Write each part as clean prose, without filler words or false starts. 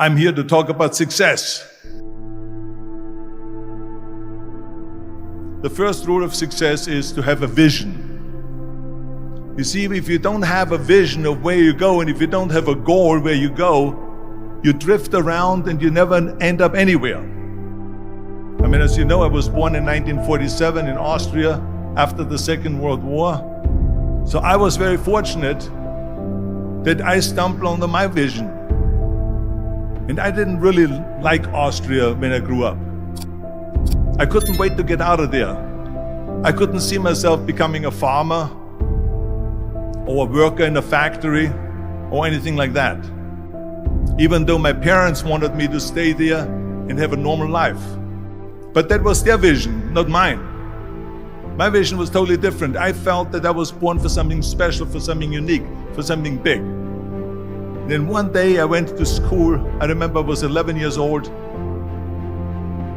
I'm here to talk about success. The first rule of success is to have a vision. You see, if you don't have a vision of where you go, and if you don't have a goal where you go, you drift around and you never end up anywhere. I mean, as you know, I was born in 1947 in Austria after the Second World War. So I was very fortunate that I stumbled onto my vision. And I didn't really like Austria when I grew up. I couldn't wait to get out of there. I couldn't see myself becoming a farmer or a worker in a factory or anything like that. Even though my parents wanted me to stay there and have a normal life. But that was their vision, not mine. My vision was totally different. I felt that I was born for something special, for something unique, for something big. Then one day I went to school. I remember I was 11 years old,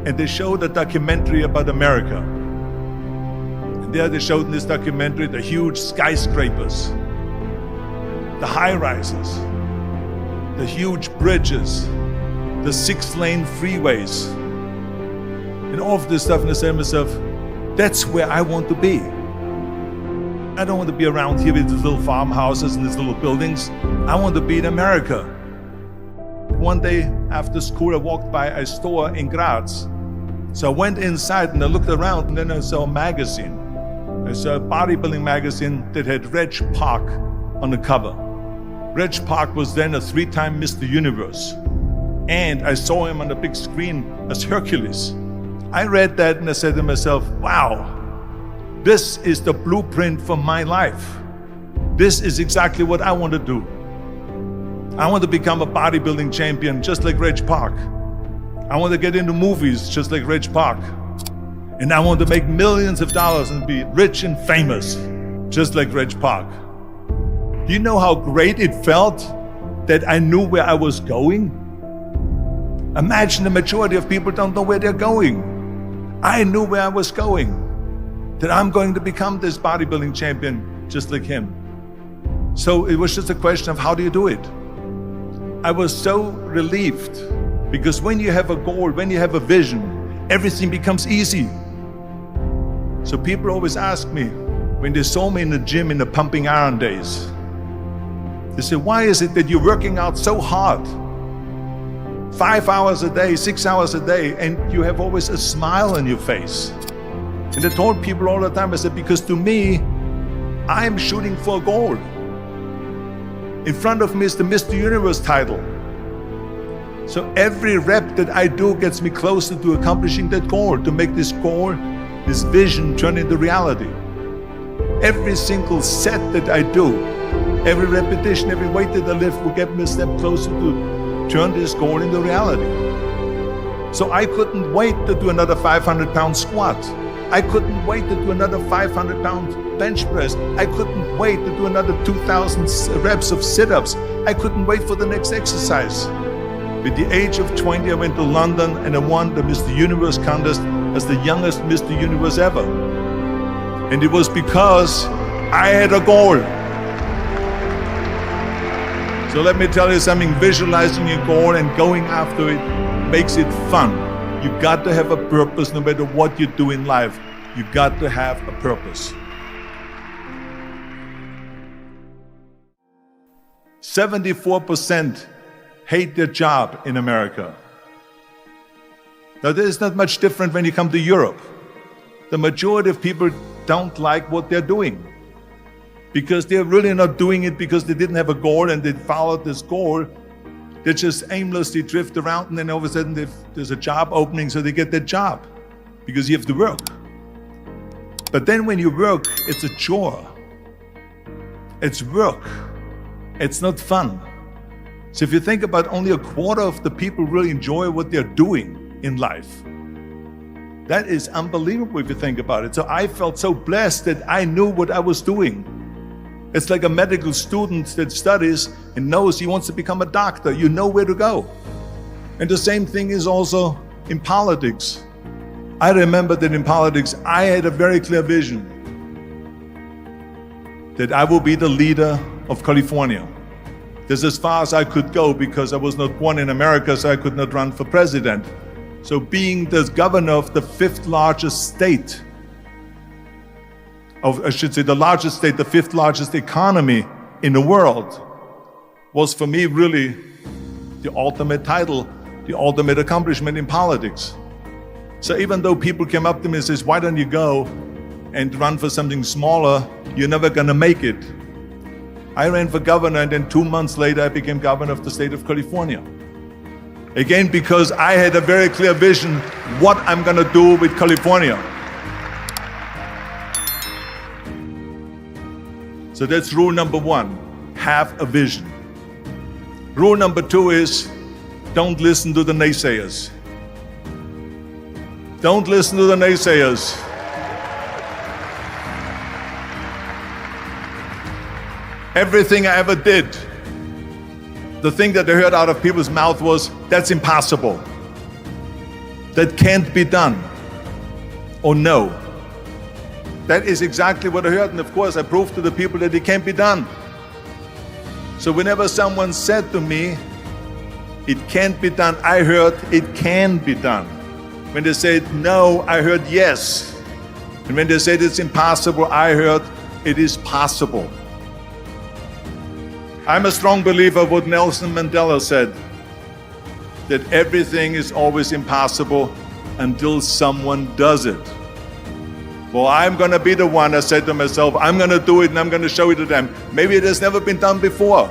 and they showed a documentary about America. And there they showed in this documentary the huge skyscrapers, the high-rises, the huge bridges, the 6-lane freeways, and all of this stuff. And I said to myself, that's where I want to be. I don't want to be around here with these little farmhouses and these little buildings. I want to be in America. One day after school, I walked by a store in Graz. So I went inside and I looked around, and then I saw a magazine. I saw a bodybuilding magazine that had Reg Park on the cover. Reg Park was then a 3-time Mr. Universe. And I saw him on the big screen as Hercules. I read that and I said to myself, wow, this is the blueprint for my life. This is exactly what I want to do. I want to become a bodybuilding champion just like Reg Park. I want to get into movies just like Reg Park. And I want to make millions of dollars and be rich and famous just like Reg Park. Do you know how great it felt that I knew where I was going? Imagine the majority of people don't know where they're going. I knew where I was going, that I'm going to become this bodybuilding champion just like him. So it was just a question of how do you do it? I was so relieved, because when you have a goal, when you have a vision, everything becomes easy. So people always ask me, when they saw me in the gym in the pumping iron days, they say, why is it that you're working out so hard? 5 hours a day, 6 hours a day, and you have always a smile on your face. And I told people all the time, I said, because to me, I'm shooting for a goal. In front of me is the Mr. Universe title. So every rep that I do gets me closer to accomplishing that goal, to make this goal, this vision turn into reality. Every single set that I do, every repetition, every weight that I lift will get me a step closer to turn this goal into reality. So I couldn't wait to do another 500-pound squat. I couldn't wait to do another 500-pound bench press. I couldn't wait to do another 2,000 reps of sit-ups. I couldn't wait for the next exercise. At the age of 20, I went to London and I won the Mr. Universe contest as the youngest Mr. Universe ever. And it was because I had a goal. So let me tell you something, visualizing your goal and going after it makes it fun. You got to have a purpose no matter what you do in life. You got to have a purpose. 74% hate their job in America. Now this is not much different when you come to Europe. The majority of people don't like what they're doing, because they're really not doing it because they didn't have a goal and they followed this goal. They just aimlessly drift around, and then all of a sudden there's a job opening, so they get that job because you have to work. But then when you work, it's a chore. It's work. It's not fun. So if you think about, only a quarter of the people really enjoy what they're doing in life. That is unbelievable if you think about it. So I felt so blessed that I knew what I was doing. It's like a medical student that studies and knows he wants to become a doctor. You know where to go. And the same thing is also in politics. I remember that in politics, I had a very clear vision that I will be the leader of California. That's as far as I could go because I was not born in America, so I could not run for president. So being the governor of the fifth largest state, the largest state, the fifth largest economy in the world, was for me really the ultimate title, the ultimate accomplishment in politics. So even though people came up to me and says, why don't you go and run for something smaller, you're never gonna make it. I ran for governor, and then 2 months later I became governor of the state of California. Again, because I had a very clear vision what I'm gonna do with California. So that's rule number one, have a vision. Rule number two is, don't listen to the naysayers. Don't listen to the naysayers. Everything I ever did, the thing that I heard out of people's mouth was, that's impossible. That can't be done. Or no. That is exactly what I heard, and of course I proved to the people that it can't be done. So whenever someone said to me, it can't be done, I heard, it can be done. When they said no, I heard yes. And when they said it's impossible, I heard, it is possible. I'm a strong believer of what Nelson Mandela said, that everything is always impossible until someone does it. Well, I'm gonna be the one, I said to myself, I'm gonna do it and I'm gonna show it to them. Maybe it has never been done before.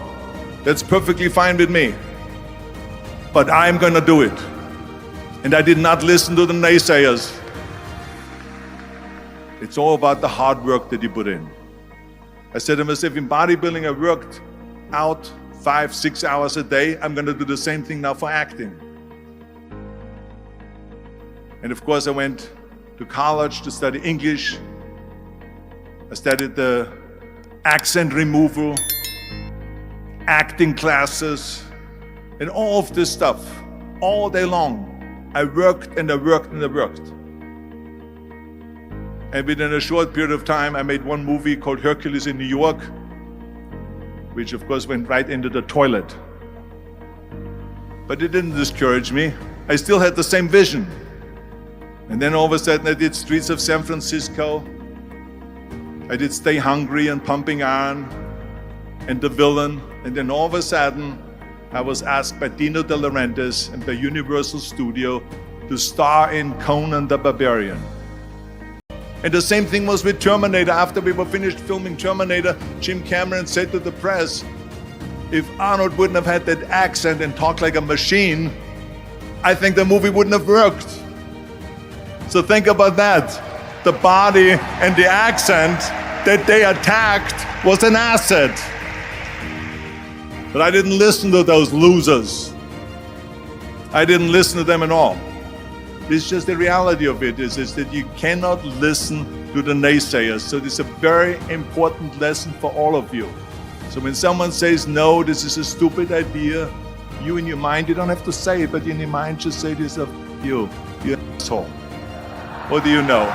That's perfectly fine with me. But I'm gonna do it. And I did not listen to the naysayers. It's all about the hard work that you put in. I said to myself, in bodybuilding I worked out 5-6 hours a day. I'm gonna do the same thing now for acting. And of course I went to college to study English. I studied the accent removal, acting classes, and all of this stuff, all day long. I worked and I worked and I worked. And within a short period of time, I made one movie called Hercules in New York, which of course went right into the toilet. But it didn't discourage me. I still had the same vision. And then all of a sudden I did Streets of San Francisco. I did Stay Hungry and Pumping Iron and The Villain. And then all of a sudden I was asked by Dino De Laurentiis and by Universal Studio to star in Conan the Barbarian. And the same thing was with Terminator. After we were finished filming Terminator, Jim Cameron said to the press, if Arnold wouldn't have had that accent and talked like a machine, I think the movie wouldn't have worked. So think about that. The body and the accent that they attacked was an asset. But I didn't listen to those losers. I didn't listen to them at all. It's just the reality of it is that you cannot listen to the naysayers. So this is a very important lesson for all of you. So when someone says, no, this is a stupid idea, you in your mind, you don't have to say it, but in your mind just say to yourself, you're an asshole. What do you know?